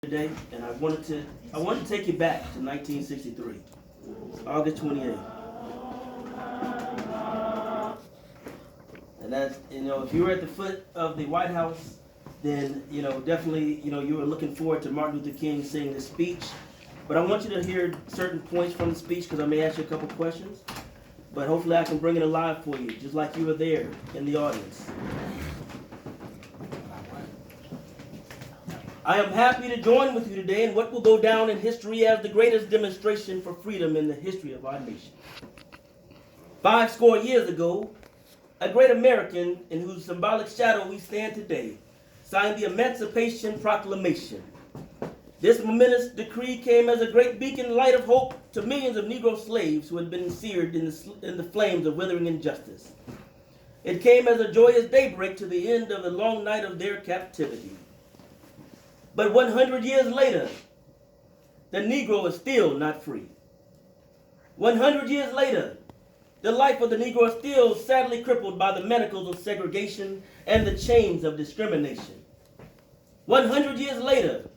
Today, and I wanted to take you back to 1963, August 28th. And that's, if you were at the foot of the White House, then, definitely, you were looking forward to Martin Luther King saying this speech. But I want you to hear certain points from the speech because I may ask you a couple questions. But hopefully I can bring it alive for you, just like you were there in the audience. I am happy to join with you today in what will go down in history as the greatest demonstration for freedom in the history of our nation. 50 years ago, a great American in whose symbolic shadow we stand today signed the Emancipation Proclamation. This momentous decree came as a great beacon light of hope to millions of Negro slaves who had been seared in the flames of withering injustice. It came as a joyous daybreak to the end of the long night of their captivity. But 100 years later, the Negro is still not free. 100 years later, the life of the Negro is still sadly crippled by the manacles of segregation and the chains of discrimination. 100 years later,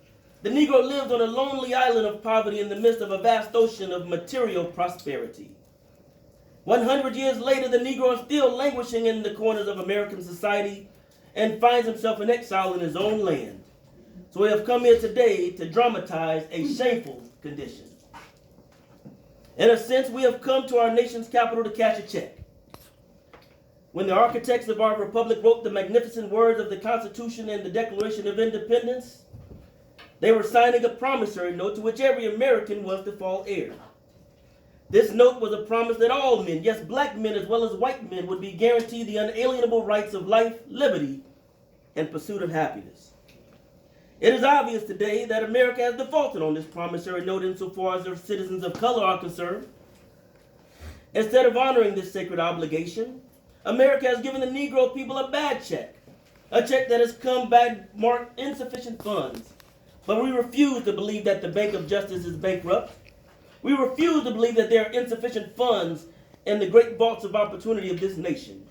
the Negro lives on a lonely island of poverty in the midst of a vast ocean of material prosperity. 100 years later, the Negro is still languishing in the corners of American society and finds himself in exile in his own land. So we have come here today to dramatize a shameful condition. In a sense, we have come to our nation's capital to cash a check. When the architects of our republic wrote the magnificent words of the Constitution and the Declaration of Independence, they were signing a promissory note to which every American was to fall heir. This note was a promise that all men, yes, black men as well as white men, would be guaranteed the unalienable rights of life, liberty, and pursuit of happiness. It is obvious today that America has defaulted on this promissory note insofar as their citizens of color are concerned. Instead of honoring this sacred obligation, America has given the Negro people a bad check, a check that has come back marked insufficient funds. But we refuse to believe that the Bank of Justice is bankrupt. We refuse to believe that there are insufficient funds in the great vaults of opportunity of this nation.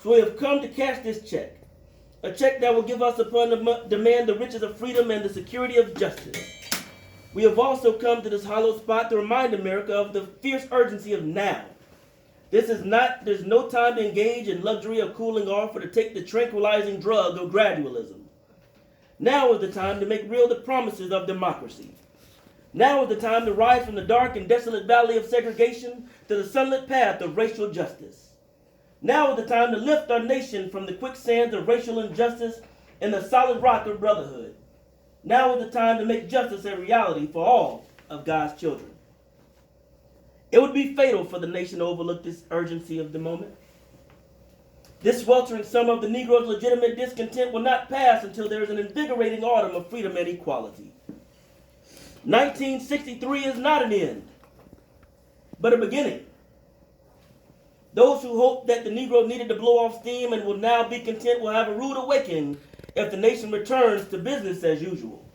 So we have come to cash this check. A check that will give us upon demand the riches of freedom and the security of justice. We have also come to this hollow spot to remind America of the fierce urgency of now. There's no time to engage in luxury or cooling off or to take the tranquilizing drug of gradualism. Now is the time to make real the promises of democracy. Now is the time to rise from the dark and desolate valley of segregation to the sunlit path of racial justice. Now is the time to lift our nation from the quicksands of racial injustice and the solid rock of brotherhood. Now is the time to make justice a reality for all of God's children. It would be fatal for the nation to overlook this urgency of the moment. This sweltering summer of the Negro's legitimate discontent will not pass until there is an invigorating autumn of freedom and equality. 1963 is not an end, but a beginning. Those who hoped that the Negro needed to blow off steam and will now be content will have a rude awakening if the nation returns to business as usual.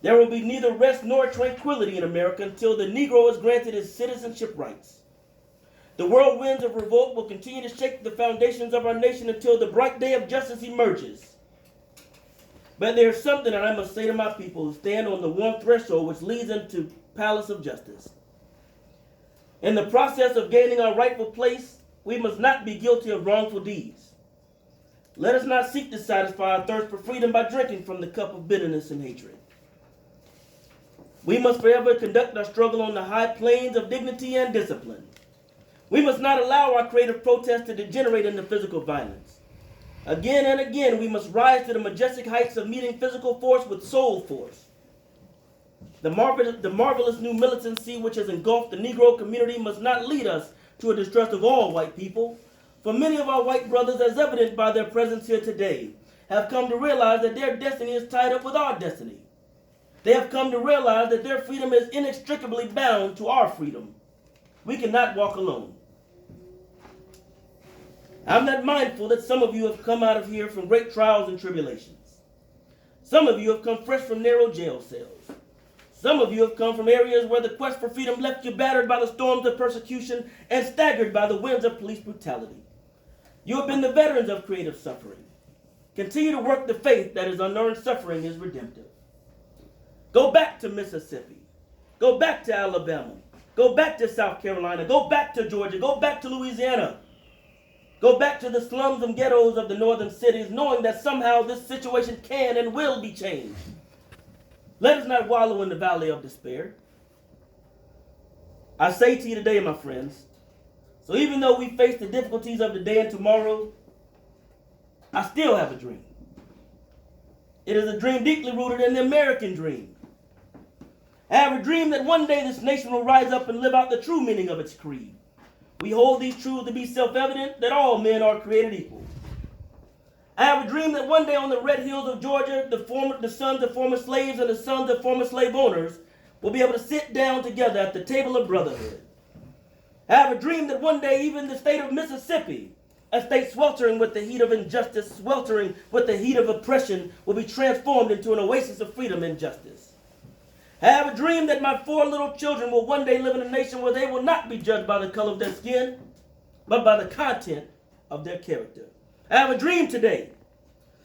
There will be neither rest nor tranquility in America until the Negro is granted his citizenship rights. The whirlwinds of revolt will continue to shake the foundations of our nation until the bright day of justice emerges. But there's something that I must say to my people who stand on the warm threshold which leads into the palace of justice. In the process of gaining our rightful place, we must not be guilty of wrongful deeds. Let us not seek to satisfy our thirst for freedom by drinking from the cup of bitterness and hatred. We must forever conduct our struggle on the high plains of dignity and discipline. We must not allow our creative protest to degenerate into physical violence. Again and again, we must rise to the majestic heights of meeting physical force with soul force. The marvelous new militancy which has engulfed the Negro community must not lead us to a distrust of all white people, for many of our white brothers, as evident by their presence here today, have come to realize that their destiny is tied up with our destiny. They have come to realize that their freedom is inextricably bound to our freedom. We cannot walk alone. I'm not mindful that some of you have come out of here from great trials and tribulations. Some of you have come fresh from narrow jail cells. Some of you have come from areas where the quest for freedom left you battered by the storms of persecution and staggered by the winds of police brutality. You have been the veterans of creative suffering. Continue to work the faith that his unearned suffering is redemptive. Go back to Mississippi. Go back to Alabama. Go back to South Carolina. Go back to Georgia. Go back to Louisiana. Go back to the slums and ghettos of the northern cities, knowing that somehow this situation can and will be changed. Let us not wallow in the valley of despair. I say to you today, my friends, so even though we face the difficulties of today and tomorrow, I still have a dream. It is a dream deeply rooted in the American dream. I have a dream that one day this nation will rise up and live out the true meaning of its creed. We hold these truths to be self-evident, that all men are created equal. I have a dream that one day on the red hills of Georgia, the sons of former slaves and the sons of former slave owners will be able to sit down together at the table of brotherhood. I have a dream that one day even the state of Mississippi, a state sweltering with the heat of injustice, sweltering with the heat of oppression, will be transformed into an oasis of freedom and justice. I have a dream that my 4 little children will one day live in a nation where they will not be judged by the color of their skin, but by the content of their character. I have a dream today.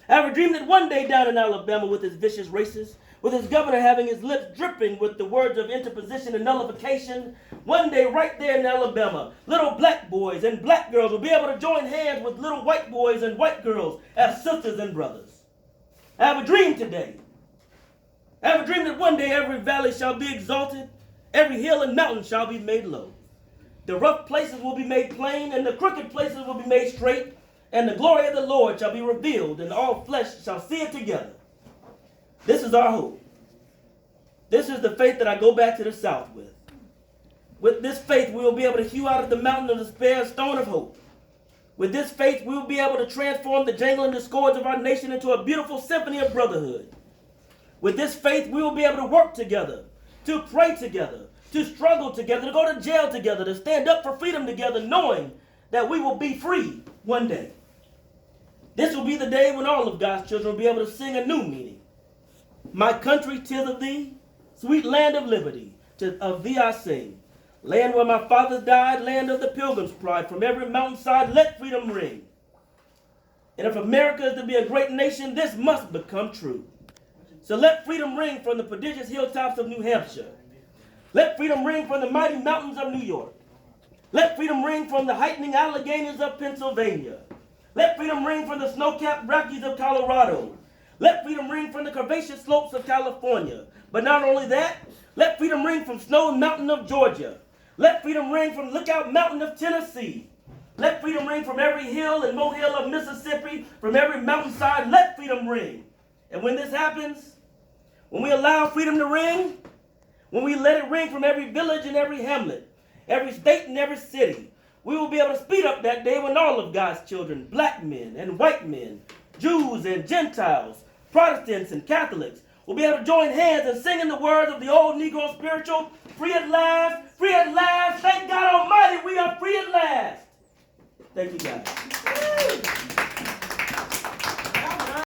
I have a dream that one day down in Alabama with its vicious racists, with his governor having his lips dripping with the words of interposition and nullification, one day right there in Alabama, little black boys and black girls will be able to join hands with little white boys and white girls as sisters and brothers. I have a dream today. I have a dream that one day every valley shall be exalted, every hill and mountain shall be made low. The rough places will be made plain, and the crooked places will be made straight, and the glory of the Lord shall be revealed, and all flesh shall see it together. This is our hope. This is the faith that I go back to the South with. With this faith, we will be able to hew out of the mountain of despair a stone of hope. With this faith, we will be able to transform the jangling discords of our nation into a beautiful symphony of brotherhood. With this faith, we will be able to work together, to pray together, to struggle together, to go to jail together, to stand up for freedom together, knowing that we will be free one day. This will be the day when all of God's children will be able to sing a new meaning. My country, 'tis of thee, sweet land of liberty, of thee I sing. Land where my fathers died, land of the pilgrim's pride, from every mountainside let freedom ring. And if America is to be a great nation, this must become true. So let freedom ring from the prodigious hilltops of New Hampshire. Let freedom ring from the mighty mountains of New York. Let freedom ring from the heightening Alleghanies of Pennsylvania. Let freedom ring from the snow-capped Rockies of Colorado. Let freedom ring from the curvaceous slopes of California. But not only that, let freedom ring from Snow Mountain of Georgia. Let freedom ring from Lookout Mountain of Tennessee. Let freedom ring from every hill and molehill of Mississippi, from every mountainside. Let freedom ring. And when this happens, when we allow freedom to ring, when we let it ring from every village and every hamlet, every state and every city, we will be able to speed up that day when all of God's children, black men and white men, Jews and Gentiles, Protestants and Catholics, will be able to join hands and sing in the words of the old Negro spiritual, free at last, thank God Almighty, we are free at last. Thank you, guys.